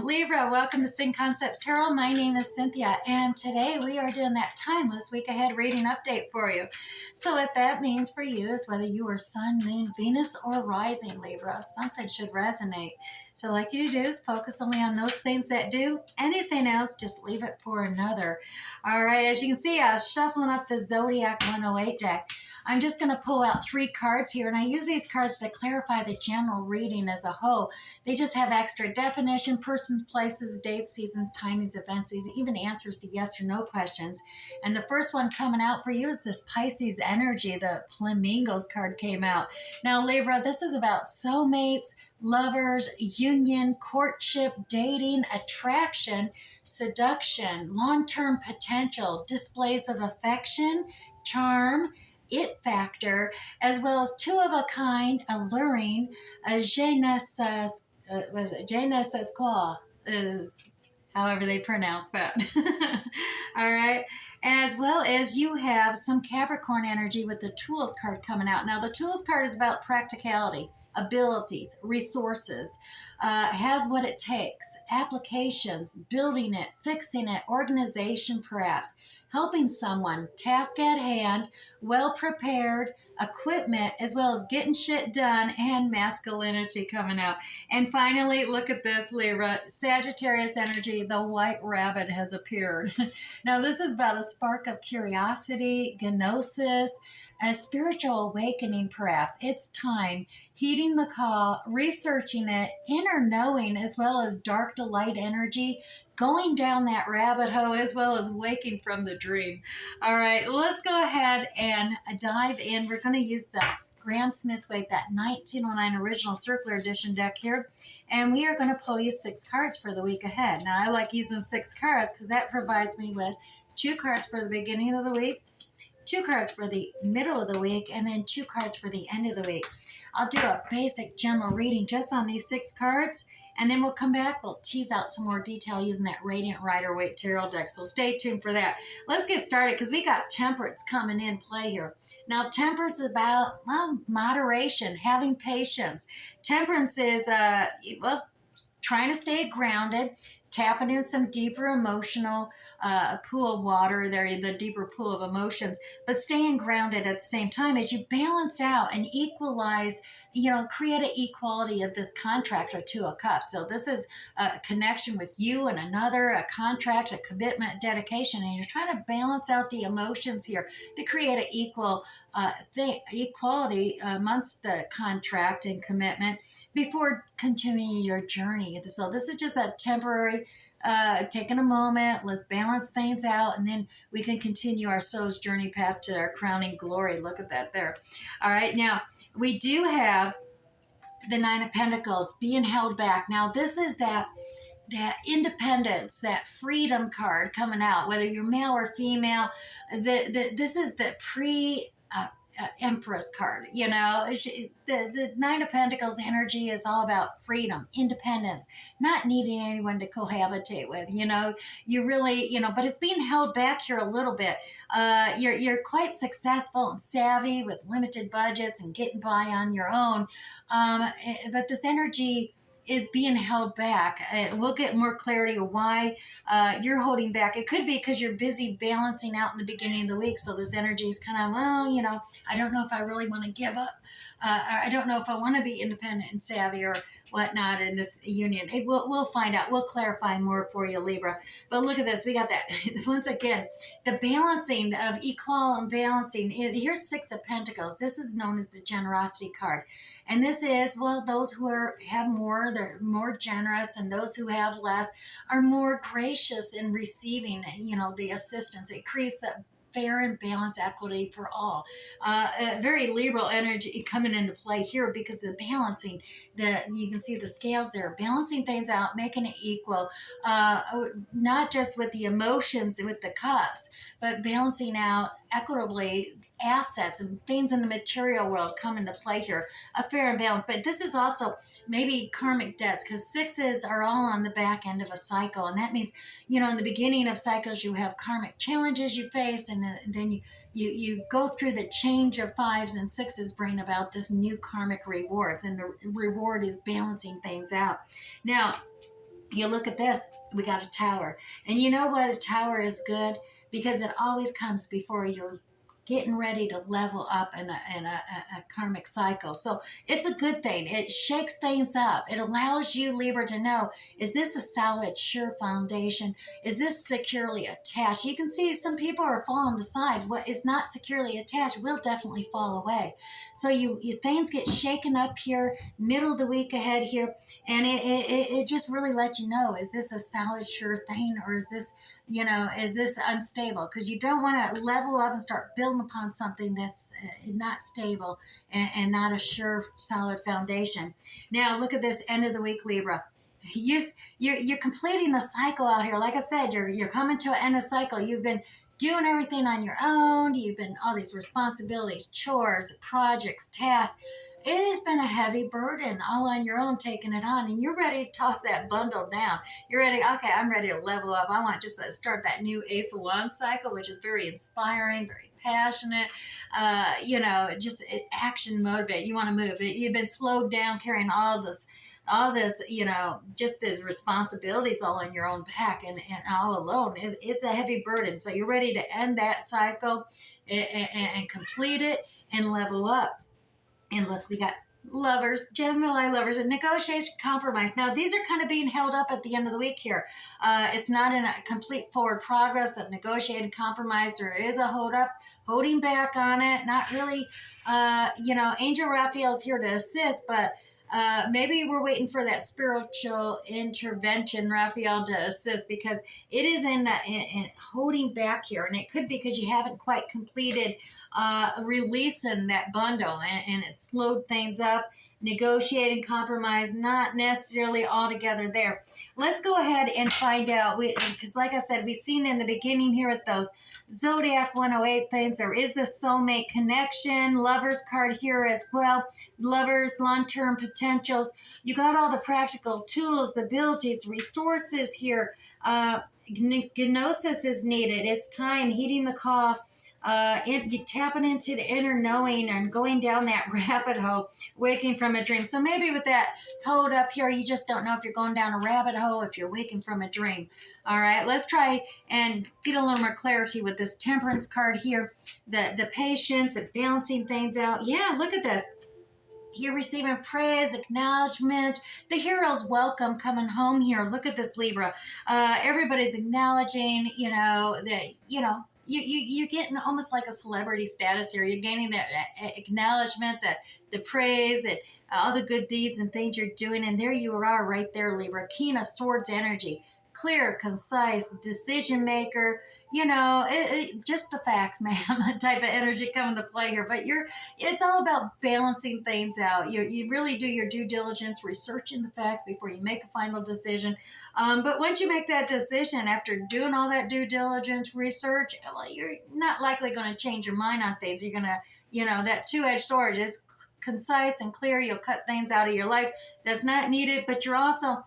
Libra, welcome to Sing Concepts Tarot. My name is Cynthia, and today we are doing that timeless week ahead reading update for you. So what that means for you is whether you are Sun, Moon, Venus, or Rising Libra, something should resonate. So I'd like you to do is focus only on those things that do. Anything else, just leave it for another. All right, as you can see, I was shuffling up the Zodiac 108 deck. I'm just going to pull out 3 cards here, and I use these cards to clarify the general reading as a whole. They just have extra definition, persons, places, dates, seasons, timings, events, even answers to yes or no questions. And the first one coming out for you is this Pisces energy. The Flamingos card came out. Now, Libra, this is about soulmates, lovers, union, courtship, dating, attraction, seduction, long-term potential, displays of affection, charm, it factor, as well as 2 of a kind, alluring, je ne sais quoi, is however they pronounce that. All right. As well as you have some Capricorn energy with the Tools card coming out. Now, the Tools card is about practicality, abilities, resources, has what it takes, applications, building it, fixing it, organization perhaps, helping someone, task at hand, well prepared, equipment, as well as getting shit done, and masculinity coming out. And finally, look at this, Libra, Sagittarius energy, the white rabbit has appeared. Now, this is about a spark of curiosity, gnosis, a spiritual awakening perhaps. It's time, heeding the call, researching it, inner knowing, as well as dark to light energy, going down that rabbit hole, as well as waking from the dream. All right, let's go ahead and dive in. We're going to use the Graham Smith Wake, that 1909 original circular edition deck here, and we are going to pull you 6 cards for the week ahead. Now, I like using 6 cards because that provides me with 2 cards for the beginning of the week, 2 cards for the middle of the week, and then 2 cards for the end of the week. I'll do a basic general reading just on these 6 cards, and then we'll come back. We'll tease out some more detail using that Radiant Rider-Waite Tarot deck, so stay tuned for that. Let's get started because we got Temperance coming in play here. Now, Temperance is about, well, moderation, having patience. Temperance is, trying to stay grounded, tapping in some deeper emotional pool of water there, the deeper pool of emotions, but staying grounded at the same time as you balance out and equalize, create an equality of this contract or 2 of cups. So this is a connection with you and another, a contract, a commitment, dedication, and you're trying to balance out the emotions here to create an equality amongst the contract and commitment before continuing your journey. So this is just a temporary, taking a moment, let's balance things out, and then we can continue our soul's journey path to our crowning glory. Look at that there. All right, now we do have the 9 of Pentacles being held back. Now this is that independence, that freedom card coming out, whether you're male or female. This is the Empress card. The 9 of Pentacles energy is all about freedom, independence, not needing anyone to cohabitate with. You really, but it's being held back here a little bit. You're quite successful and savvy with limited budgets and getting by on your own, but this energy is being held back. We'll get more clarity of why you're holding back. It could be because you're busy balancing out in the beginning of the week. So this energy is kind of, I don't know if I really want to give up. I don't know if I want to be independent and savvy or whatnot in this union. We'll find out. We'll clarify more for you, Libra. But look at this. We got that. Once again, the balancing of equal and balancing. Here's 6 of Pentacles. This is known as the generosity card. And this is, those who have more, they're more generous, and those who have less are more gracious in receiving, the assistance. It creates that fair and balanced equity for all. Very liberal energy coming into play here because the balancing, you can see the scales there, balancing things out, making it equal, not just with the emotions, with the cups, but balancing out equitably assets and things in the material world come into play here, a fair and balanced. But this is also maybe karmic debts, because 6s are all on the back end of a cycle. And that means, in the beginning of cycles, you have karmic challenges you face, and then you go through the change of 5s and 6s bring about this new karmic rewards. And the reward is balancing things out. Now, You look at this, we got a tower. And you know what? A tower is good because it always comes before you're getting ready to level up in a karmic cycle. So it's a good thing. It shakes things up. It allows you, Libra, to know, is this a solid, sure foundation? Is this securely attached? You can see some people are falling aside. What is not securely attached will definitely fall away. So you things get shaken up here, middle of the week ahead here, and it just really lets you know, is this a solid, sure thing, or is this, is this unstable? Because you don't want to level up and start building upon something that's not stable and not a sure, solid foundation. Now, look at this end of the week, Libra. You, you're completing the cycle out here. Like I said, you're coming to an end of cycle. You've been doing everything on your own. You've been all these responsibilities, chores, projects, tasks. It has been a heavy burden all on your own, taking it on, and you're ready to toss that bundle down. You're ready. Okay, I'm ready to level up. I want just to start that new Ace of Wands cycle, which is very inspiring, very passionate, just action motivated. You want to move. You've been slowed down carrying all this, just these responsibilities all on your own back and all alone. It's a heavy burden. So you're ready to end that cycle and complete it and level up. And look, we got lovers, Gemini lovers, and negotiation, compromise. Now, these are kind of being held up at the end of the week here. It's not in a complete forward progress of negotiating compromise. There is a holding back on it. Not really, Angel Raphael's here to assist, but maybe we're waiting for that spiritual intervention, Raphael, to assist, because it is in holding back here. And it could be because you haven't quite completed releasing that bundle, and it slowed things up. Negotiating, compromise, not necessarily all together there. Let's go ahead and find out, because like I said, we've seen in the beginning here at those Zodiac 108 things, there is the soulmate connection, lovers card here as well, lovers, long-term potentials. You got all the practical tools, the abilities, resources here. Gnosis is needed. It's time, heeding the call. You tapping into the inner knowing and going down that rabbit hole, waking from a dream. So maybe with that hold up here, you just don't know if you're going down a rabbit hole, if you're waking from a dream. All right, let's try and get a little more clarity with this temperance card here. The patience and balancing things out. Yeah, look at this. You're receiving praise, acknowledgement. The hero's welcome coming home here. Look at this, Libra. Everybody's acknowledging, you're getting almost like a celebrity status here. You're gaining that acknowledgement, the praise, and all the good deeds and things you're doing. And there you are right there, Libra. King of Swords energy. Clear, concise, decision maker, just the facts, ma'am, type of energy coming to play here. But it's all about balancing things out. You really do your due diligence, researching the facts before you make a final decision. But once you make that decision, after doing all that due diligence research, well, you're not likely going to change your mind on things. You're going to, that two-edged sword is concise and clear. You'll cut things out of your life that's not needed, but you're also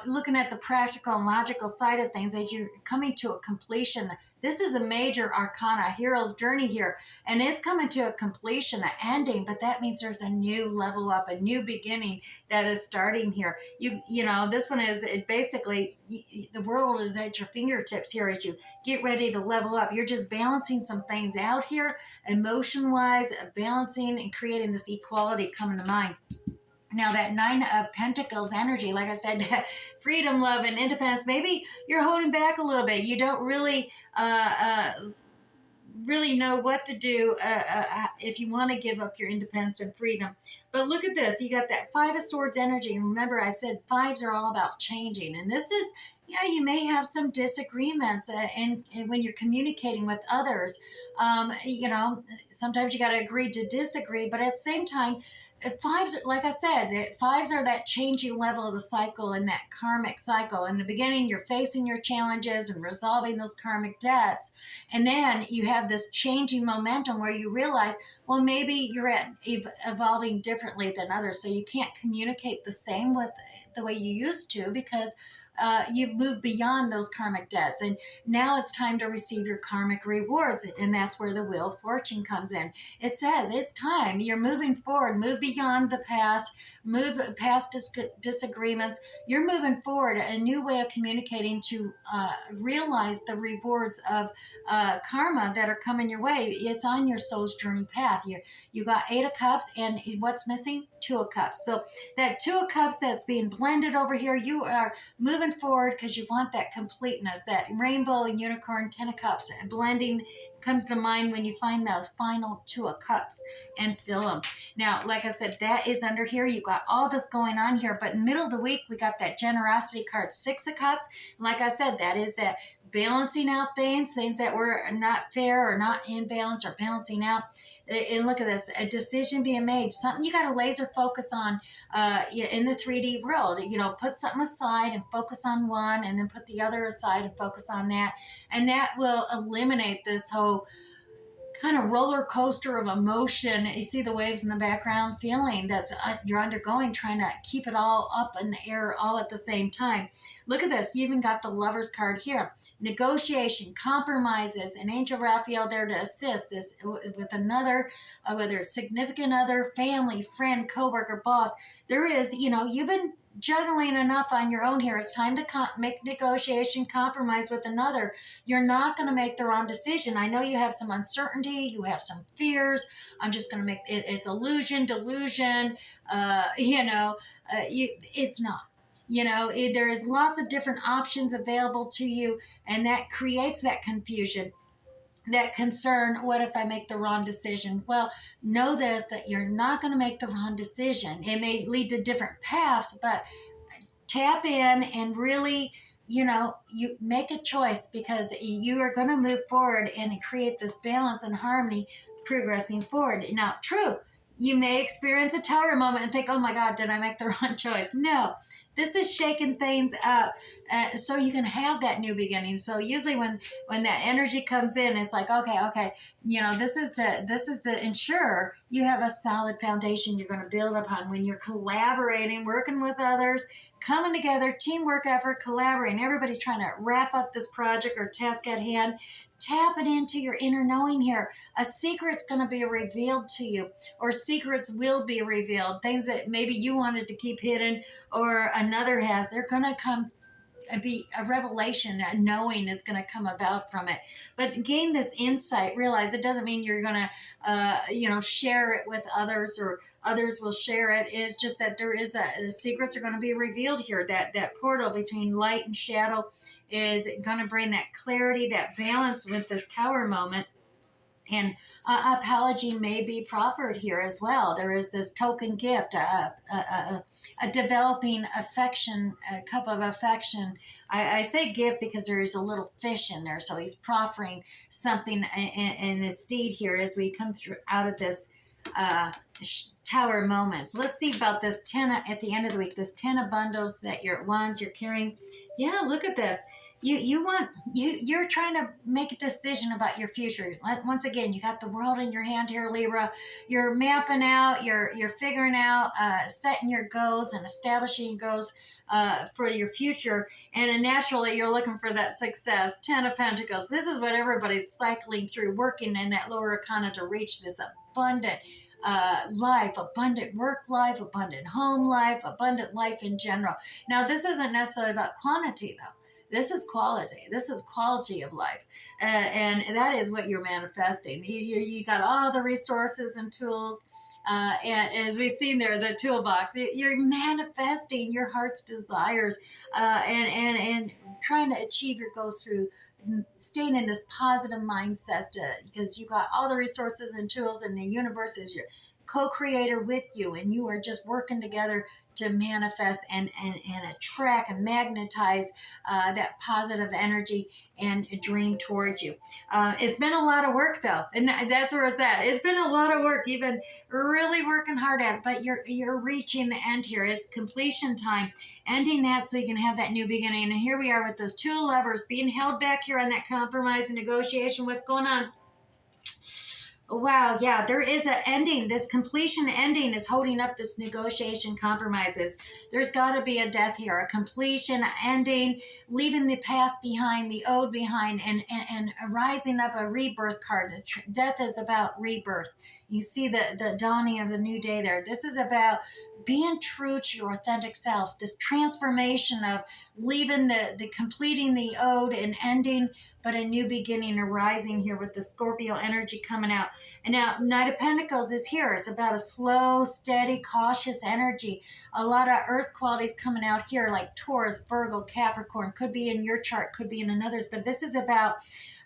looking at the practical and logical side of things as you're coming to a completion. This is a major arcana, hero's journey here, and it's coming to a completion, an ending, but that means there's a new level up, a new beginning that is starting here. This one is basically the world is at your fingertips here as you get ready to level up. You're just balancing some things out here, emotion-wise, balancing and creating this equality coming to mind. Now, that Nine of Pentacles energy, like I said, freedom, love, and independence, maybe you're holding back a little bit. You don't really know what to do if you want to give up your independence and freedom. But look at this. You got that Five of Swords energy. And remember, I said fives are all about changing. And this is, you may have some disagreements and when you're communicating with others. Sometimes you got to agree to disagree. But at the same time, fives, like I said, fives are that changing level of the cycle and that karmic cycle. In the beginning, you're facing your challenges and resolving those karmic debts. And then you have this changing momentum where you realize, well, maybe you're evolving differently than others. So you can't communicate the same with the way you used to because you've moved beyond those karmic debts, and now it's time to receive your karmic rewards. And that's where the Wheel of Fortune comes in. It says it's time. You're moving forward. Move beyond the past. Move past disagreements. You're moving forward. A new way of communicating to realize the rewards of karma that are coming your way. It's on your soul's journey path. You got 8 of Cups, and what's missing? 2 of Cups. So that 2 of Cups that's being blended over here, you are moving forward because you want that completeness, that rainbow and unicorn 10 of Cups. Blending comes to mind when you find those final 2 of Cups and fill them. Now, like I said, that is under here. You got all this going on here, but in the middle of the week, we got that generosity card, 6 of Cups. Like I said, that is that balancing out things that were not fair or not in balance, or balancing out. And look at this, a decision being made, something you got to laser focus on in the 3D world. Put something aside and focus on one, and then put the other aside and focus on that. And that will eliminate this whole kind of roller coaster of emotion. You see the waves in the background, feeling that you're undergoing, trying to keep it all up in the air all at the same time. Look at this. You even got the Lover's card here. Negotiation, compromises, and Angel Raphael there to assist this with another, whether it's significant other, family, friend, coworker, boss. There is, you've been juggling enough on your own here. It's time to make negotiation, compromise with another. You're not going to make the wrong decision. I know you have some uncertainty, you have some fears. I'm just going to make it, it's illusion, delusion. It's not. There is lots of different options available to you, and that creates that confusion, that concern. What if I make the wrong decision? Well, know this, that you're not going to make the wrong decision. It may lead to different paths, but tap in and really, you make a choice, because you are going to move forward and create this balance and harmony progressing forward. Now, true, you may experience a tower moment and think, oh my God, did I make the wrong choice? No. This is shaking things up so you can have that new beginning. So usually when that energy comes in, it's like, okay, this is to ensure you have a solid foundation you're going to build upon when you're collaborating, working with others, coming together, teamwork effort, collaborating, everybody trying to wrap up this project or task at hand. Tap it into your inner knowing here. A secret's going to be revealed to you, or secrets will be revealed. Things that maybe you wanted to keep hidden or another has, they're going to come, be a revelation, a knowing is going to come about from it. But gain this insight, realize it doesn't mean you're going to, share it with others or others will share it. It's just that there is the secrets are going to be revealed here. That portal between light and shadow is going to bring that clarity, that balance with this tower moment. And apology may be proffered here as well. There is this token gift, a developing affection, a cup of affection. I say gift because there is a little fish in there. So he's proffering something in this deed here as we come through out of this tower moment. So let's see about this 10 at the end of the week, this 10 of bundles that you're carrying. Yeah, look at this. You're trying to make a decision about your future. Once again, you got the world in your hand here, Libra. You're mapping out, you're figuring out, setting your goals and establishing goals for your future. And naturally, you're looking for that success. 10 of Pentacles. This is what everybody's cycling through, working in that lower arcana to reach this abundant life, abundant work life, abundant home life, abundant life in general. Now, this isn't necessarily about quantity, though. This is quality. This is quality of life. And that is what you're manifesting. You got all the resources and tools. And as we've seen there, the toolbox, you're manifesting your heart's desires and trying to achieve your goals through staying in this positive mindset because you got all the resources and tools, and the universe is your co-creator with you, and you are just working together to manifest and attract and magnetize that positive energy and dream towards you. It's been a lot of work, though, and that's where it's at. It's been a lot of work. You've been really working hard at it, but you're reaching the end here. It's completion time, ending that so you can have that new beginning. And here we are with those 2 lovers being held back here on that compromise and negotiation. What's going on? Wow, yeah, there is an ending. This completion ending is holding up this negotiation compromises. There's got to be a death here, a completion ending, leaving the past behind, the old behind, and rising up a rebirth card. Death is about rebirth. You see the dawning of the new day there. This is about being true to your authentic self, this transformation of leaving the completing the old and ending, but a new beginning arising here with the Scorpio energy coming out. And now Knight of Pentacles is here. It's about a slow, steady, cautious energy. A lot of earth qualities coming out here, like Taurus, Virgo, Capricorn. Could be in your chart, could be in another's, but this is about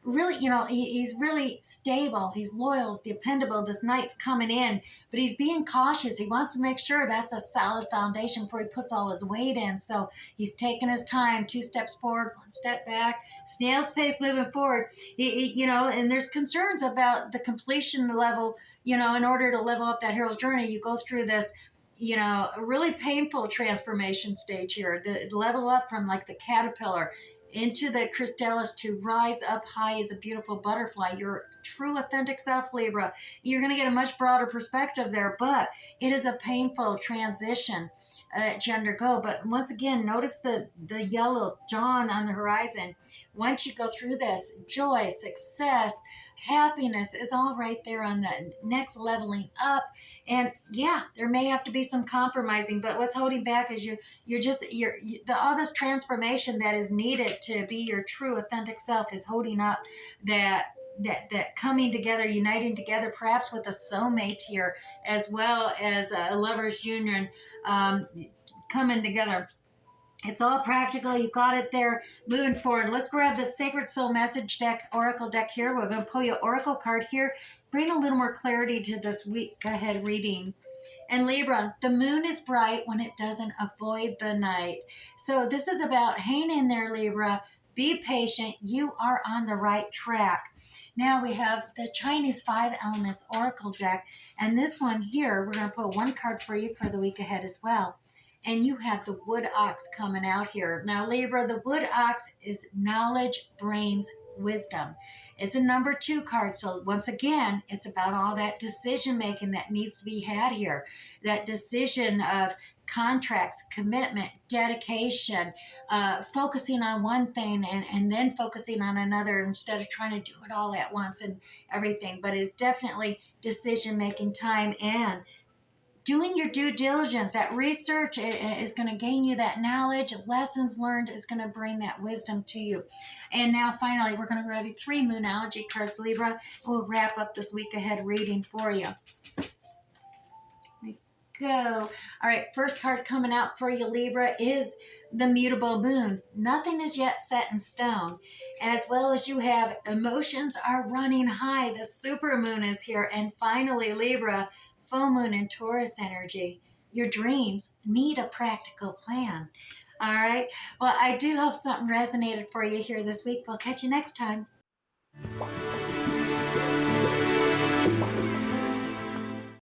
really, he's really stable. He's loyal, he's dependable. This Knight's coming in, but he's being cautious. He wants to make sure that's a solid foundation before he puts all his weight in. So he's taking his time, 2 steps forward, 1 step back, snail's pace moving forward. And there's concerns about the completion level. In order to level up that hero's journey, you go through this a really painful transformation stage here. The level up from like the caterpillar into the chrysalis to rise up high as a beautiful butterfly. Your true authentic self, Libra. You're going to get a much broader perspective there, but it is a painful transition to undergo. But once again, notice the yellow dawn on the horizon. Once you go through this, joy, success, happiness is all right there on the next leveling up. And yeah, there may have to be some compromising, but what's holding back is all this transformation that is needed to be your true authentic self is holding up that coming together, uniting together, perhaps with a soulmate here, as well as a lover's union, coming together. It's all practical. You got it there. Moving forward. Let's grab the Sacred Soul Message deck, Oracle deck here. We're going to pull you Oracle card here. Bring a little more clarity to this week ahead reading. And Libra, the moon is bright when it doesn't avoid the night. So this is about hang in there, Libra. Be patient. You are on the right track. Now we have the Chinese 5 Elements Oracle deck. And this one here, we're going to pull one card for you for the week ahead as well. And you have the wood ox coming out here. Now, Libra, the wood ox is knowledge, brains, wisdom. It's a number 2 card. So once again, it's about all that decision making that needs to be had here. That decision of contracts, commitment, dedication, focusing on one thing and then focusing on another instead of trying to do it all at once and everything. But it's definitely decision making time and doing your due diligence. That research is going to gain you that knowledge. Lessons learned is going to bring that wisdom to you. And now finally, we're going to grab you 3 Moonology cards, Libra. We'll wrap up this week ahead reading for you. Go. All right, first card coming out for you, Libra, is the mutable moon. Nothing is yet set in stone. As well as you have emotions are running high. The super moon is here. And finally, Libra, full moon in Taurus energy. Your dreams need a practical plan. All right. Well, I do hope something resonated for you here this week. We'll catch you next time.